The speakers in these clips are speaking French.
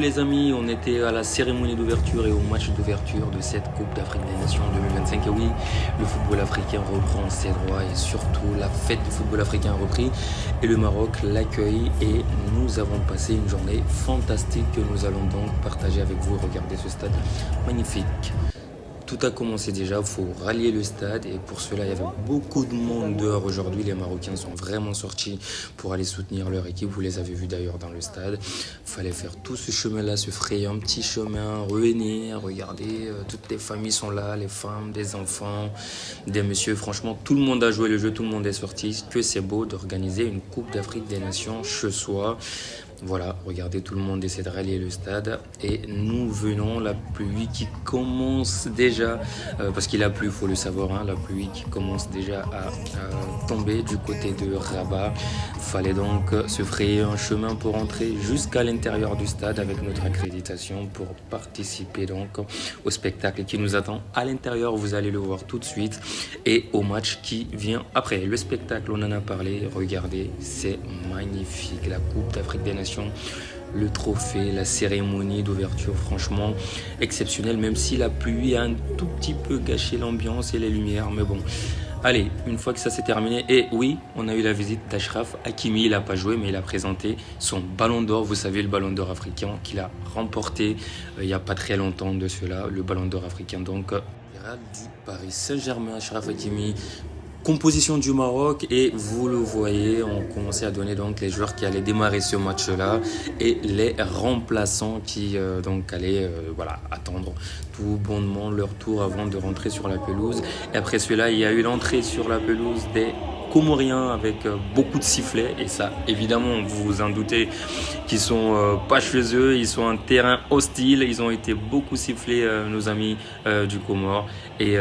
les amis, on était à la cérémonie d'ouverture et au match d'ouverture de cette Coupe d'Afrique des Nations 2025. Et oui, le football africain reprend ses droits et surtout la fête du football africain a repris et le Maroc l'accueille et nous avons passé une journée fantastique que nous allons donc partager avec vous. Regardez ce stade magnifique. Tout a commencé déjà, il faut rallier le stade et pour cela il y avait beaucoup de monde dehors aujourd'hui. Les Marocains sont vraiment sortis pour aller soutenir leur équipe, vous les avez vus d'ailleurs dans le stade. Il fallait faire tout ce chemin-là, se frayer un petit chemin, revenir, regardez, toutes les familles sont là, les femmes, des enfants, des messieurs. Franchement, tout le monde a joué le jeu, tout le monde est sorti. Que c'est beau d'organiser une Coupe d'Afrique des Nations chez soi. Voilà, regardez, tout le monde essaie de rallier le stade et nous venons, la pluie qui commence déjà, parce qu'il a plu, il faut le savoir, hein, la pluie qui commence déjà à tomber du côté de Rabat. Il fallait donc se frayer un chemin pour entrer jusqu'à l'intérieur du stade avec notre accréditation pour participer donc au spectacle qui nous attend à l'intérieur, vous allez le voir tout de suite, et au match qui vient après. Le spectacle, on en a parlé, regardez, c'est magnifique, la Coupe d'Afrique des Nations. Le trophée, la cérémonie d'ouverture, franchement exceptionnelle, même si la pluie a un tout petit peu gâché l'ambiance et les lumières, mais bon. Allez, une fois que ça s'est terminé, et oui, on a eu la visite d'Achraf Hakimi, il n'a pas joué, mais il a présenté son ballon d'or, vous savez, le ballon d'or africain qu'il a remporté il n'y a pas très longtemps de cela, le ballon d'or africain, donc du Paris Saint-Germain, Achraf Hakimi. Composition du Maroc et vous le voyez, on commençait à donner donc les joueurs qui allaient démarrer ce match-là et les remplaçants qui donc allaient attendre tout bonnement leur tour avant de rentrer sur la pelouse. Et après cela, il y a eu l'entrée sur la pelouse des Comoriens avec beaucoup de sifflets et ça évidemment vous vous en doutez qu'ils sont pas chez eux, ils sont un terrain hostile, ils ont été beaucoup sifflés nos amis du Comore et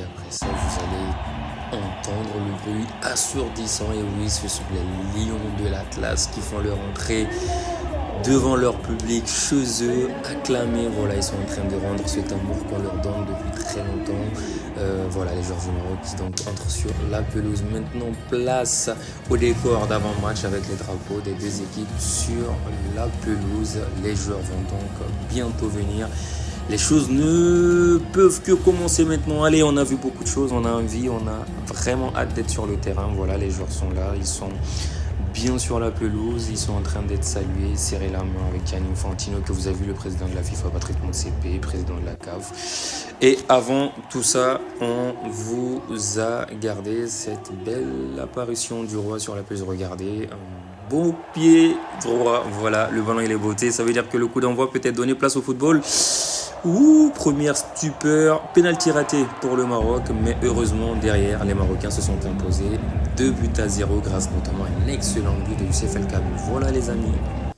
après ça, vous allez entendre le bruit assourdissant. Et oui, ce sont les lions de l'Atlas qui font leur entrée devant leur public, chez eux, acclamés. Voilà, ils sont en train de rendre cet amour qu'on leur donne depuis très longtemps. Voilà, les joueurs du Maroc qui donc entrent sur la pelouse. Maintenant, place au décor d'avant-match avec les drapeaux des deux équipes sur la pelouse. Les joueurs vont donc bientôt venir. Les choses ne peuvent que commencer maintenant. Allez, on a vu beaucoup de choses, on a envie, on a vraiment hâte d'être sur le terrain. Voilà, les joueurs sont là, ils sont bien sur la pelouse, ils sont en train d'être salués, serrer la main avec Gianni Infantino, que vous avez vu, le président de la FIFA, Patrick Motsepe, président de la CAF. Et avant tout ça, on vous a gardé cette belle apparition du roi sur la pelouse. Regardez, beau pied droit, voilà, le ballon il est beauté, ça veut dire que le coup d'envoi peut être donné place au football. Première stupeur, pénalty raté pour le Maroc, mais heureusement derrière les Marocains se sont imposés 2-0 grâce notamment à un excellent but de Youssef El Khaby. Voilà les amis.